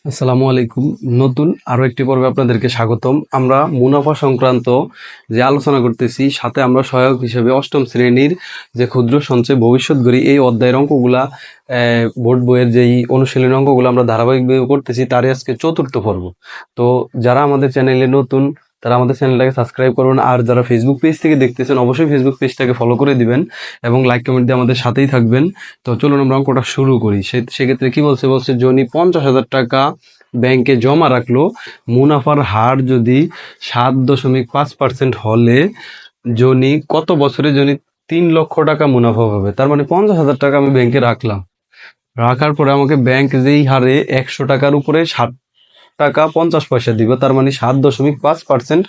আসসালামু আলাইকুম। নতুন আরো একটি পর্বে আপনাদেরকে স্বাগতম। আমরা মুনাফা সংক্রান্ত যে আলোচনা করতেছি, সাথে আমরা সহায়ক হিসেবে অষ্টম শ্রেণীর যে ক্ষুদ্র সঞ্চয় ভবিষ্যৎ গড়ি এই অধ্যায়ের অঙ্কগুলা, বোর্ড বইয়ের যেই অনুশীলনী অঙ্কগুলো আমরা ধারাবাহিকভাবে করতেছি, তারই আজকে চতুর্থ পর্ব। তো যারা আমাদের চ্যানেলে নতুন, তারা আমাদের চ্যানেলটাকে সাবস্ক্রাইব করবেন, আর যারা ফেসবুক পেজ থেকে দেখতেছেন অবশ্যই ফেসবুক পেজটাকে ফলো করে দিবেন এবং লাইক কমেন্ট দিয়ে আমাদের সাথেই থাকবেন। তো চলুন আমরা অঙ্কটা শুরু করি। সেক্ষেত্রে কি বলছে জনি 50,000 টাকা ব্যাংকে জমা রাখলো। মুনাফার হার যদি 7.5% হলে জনি কত বছরে জনি 3 লক্ষ টাকা মুনাফা পাবে। তার মানে 50,000 টাকা আমি ব্যাংকে রাখলাম, রাখার পরে আমাকে ব্যাংক যেই হারে 100 টাকার উপরে 7 টাকা 50 পয়সা দিব, তার মানে 7.5%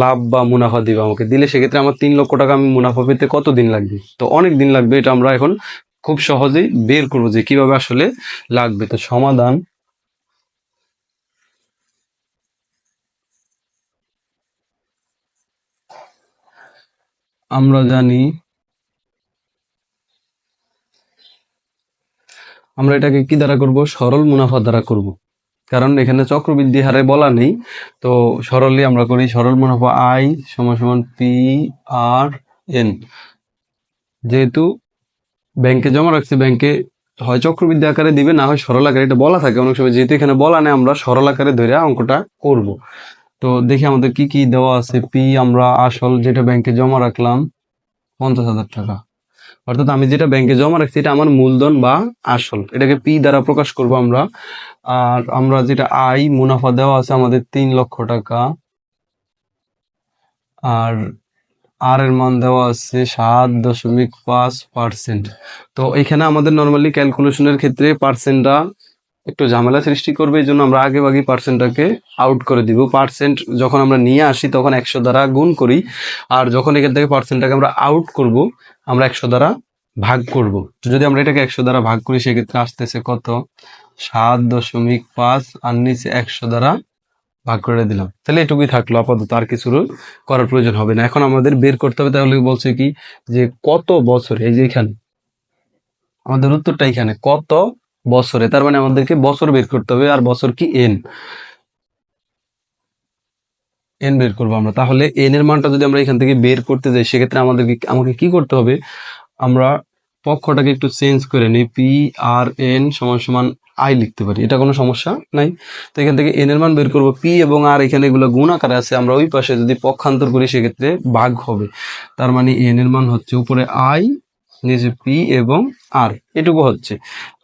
লাভ বা মুনাফা দিবে আমাকে। দিলে সেক্ষেত্রে আমার 3 লক্ষ টাকা আমি মুনাফা পেতে কত দিন লাগবে? তো অনেক দিন লাগবে। এটা আমরা এখন খুব সহজেই বের করবো যে কিভাবে আসলে লাগবে। তো সমাধান, আমরা জানি আমরা এটাকে কি দ্বারা করব? সরল মুনাফা দ্বারা করব, কারণ এখানে চক্রবৃদ্ধি হারে বলা নেই। তো সরলই আমরা করি। সরল মুনাফা আই সমান সমান পি আর এন। যেহেতু ব্যাংকে জমা রাখছি, ব্যাংকে হয় চক্রবৃদ্ধি আকারে দিবে, না হয় সরল আকারে। এটা বলা থাকে অনেক সময়, যেহেতু এখানে বলা নেই আমরা সরল আকারে ধরে অঙ্কটা করব। তো দেখি আমাদের কি কি দেওয়া আছে। পি আমরা আসল যেটা ব্যাংকে জমা রাখলাম 50,000 টাকা, অর্থাৎ আমি যেটা ব্যাংকে জমা রাখছি এটা আমার মূলধন বা আসল, এটাকে পি দ্বারা প্রকাশ করব আমরা। আর আমরা যেটা আই মুনাফা দেওয়া আছে আমাদের 3 লক্ষ টাকা, আর আর এর মান দেওয়া আছে 7.5%। তো এখানে আমাদের নর্মালি ক্যালকুলেশনের ক্ষেত্রে পার্সেন্টটা একটু ঝামেলা সৃষ্টি করবে, এই জন্য আমরা আগে ভাগে পার্সেন্টটাকে আউট করে দিব। পার্সেন্ট যখন আমরা নিয়ে আসি তখন 100 দ্বারা গুণ করি, আর যখন এখান থেকে পার্সেন্টটাকে আমরা আউট করব আমরা 100 দ্বারা ভাগ করব। তো যদি আমরা এটাকে 100 দ্বারা ভাগ করি সেক্ষেত্রে আসতেছে কত? 7.5, আর নিচে 100 দ্বারা ভাগ করে দিলাম। তাহলে এটুকুই থাকলো আপাতত, আর কিছু করার প্রয়োজন হবে না। এখন আমাদের বের করতে হবে, তাহলে বলছে কি যে কত বছরে, এই যে এখানে আমাদের উত্তরটা এখানে কত বছরে, তার মানে আমাদেরকে বছর বের করতে হবে। আর বছর কি? এন। এন বের করবো আমরা। তাহলে এন এর মানটা যদি আমরা এখান থেকে বের করতে যাই সেক্ষেত্রে আমাকে কি করতে হবে? আমরা পক্ষটাকে একটু চেঞ্জ করে নিই। পি আর এন সমান সমান আই লিখতে পারি, এটা কোনো সমস্যা নাই। তো এখান থেকে এন এর মান বের করবো। পি এবং আর এখানে এগুলো গুণ আকারে আছে, আমরা ওই পাশে যদি পক্ষান্তর করি সেক্ষেত্রে ভাগ হবে। তার মানে এন এর মান হচ্ছে উপরে আই, নিচে পি এবং আর, এটুকু হচ্ছে।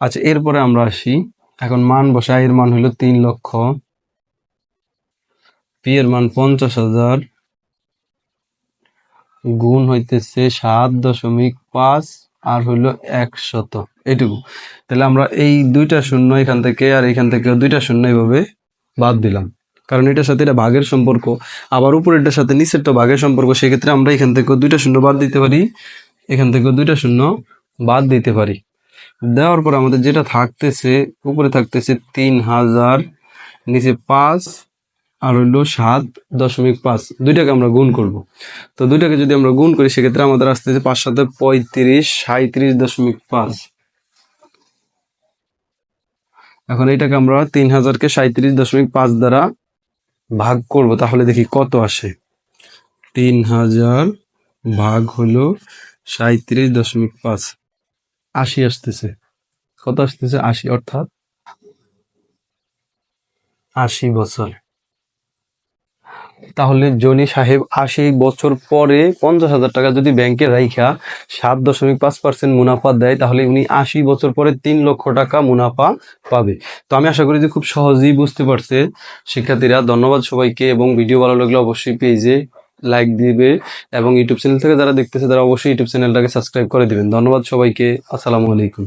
আচ্ছা, এরপরে আমরা আসি, এখন মান বসে। আই এর মান হলো 3 লক্ষ, পি এর মান 50,000, গুণ হইতেছে 7.5 আর হইলো 100, এটুকু। তাহলে আমরা এই দুইটা শূন্য এখান থেকে আর এখান থেকে দুইটা শূন্য এইভাবে বাদ দিলাম, কারণ এটার সাথে এটা ভাগের সম্পর্ক, আবার উপরেরটার সাথে নিচেরটা ভাগের সম্পর্ক। সেক্ষেত্রে আমরা এখান থেকে দুইটা শূন্য বাদ দিতে পারি, এখান থেকে দুইটা শূন্য বাদ দিতে পারি। দেওয়ার পর আমাদের যেটা থাকতেছে, উপরে থাকতেছে 3,000, নিচে 5 আর হইলো 7.5, দুইটাকে আমরা গুণ করব। তো দুইটাকে যদি আমরা গুণ করি সেক্ষেত্রে আমাদের আসতেছে 5 7 35, 37.5। এখন এটাকে আমরা 3,000কে 37.5 দ্বারা ভাগ করব, তাহলে দেখি কত আসে। 3,000 ভাগ হলো 37.5, 80 আসতেছে। কত আসতেছে? 80, অর্থাৎ 80 বছর। তাহলে জনি সাহেব 80 বছর পরে 50,000 টাকা যদি ব্যাংকে রাইখা 7.5% মুনাফা দেয়, তাহলে উনি 80 বছর পরে 3 লক্ষ টাকা মুনাফা পাবে। তো আমি আশা করি যে খুব সহজেই বুঝতে পারছে শিক্ষার্থীরা। ধন্যবাদ সবাইকে, এবং ভিডিও ভালো লাগলে অবশ্যই পেজে লাইক দিবে, এবং ইউটিউব চ্যানেল থেকে যারা দেখতেছে তারা অবশ্যই ইউটিউব চ্যানেলটাকে সাবস্ক্রাইব করে দিবেন। ধন্যবাদ সবাইকে। আসসালামু আলাইকুম।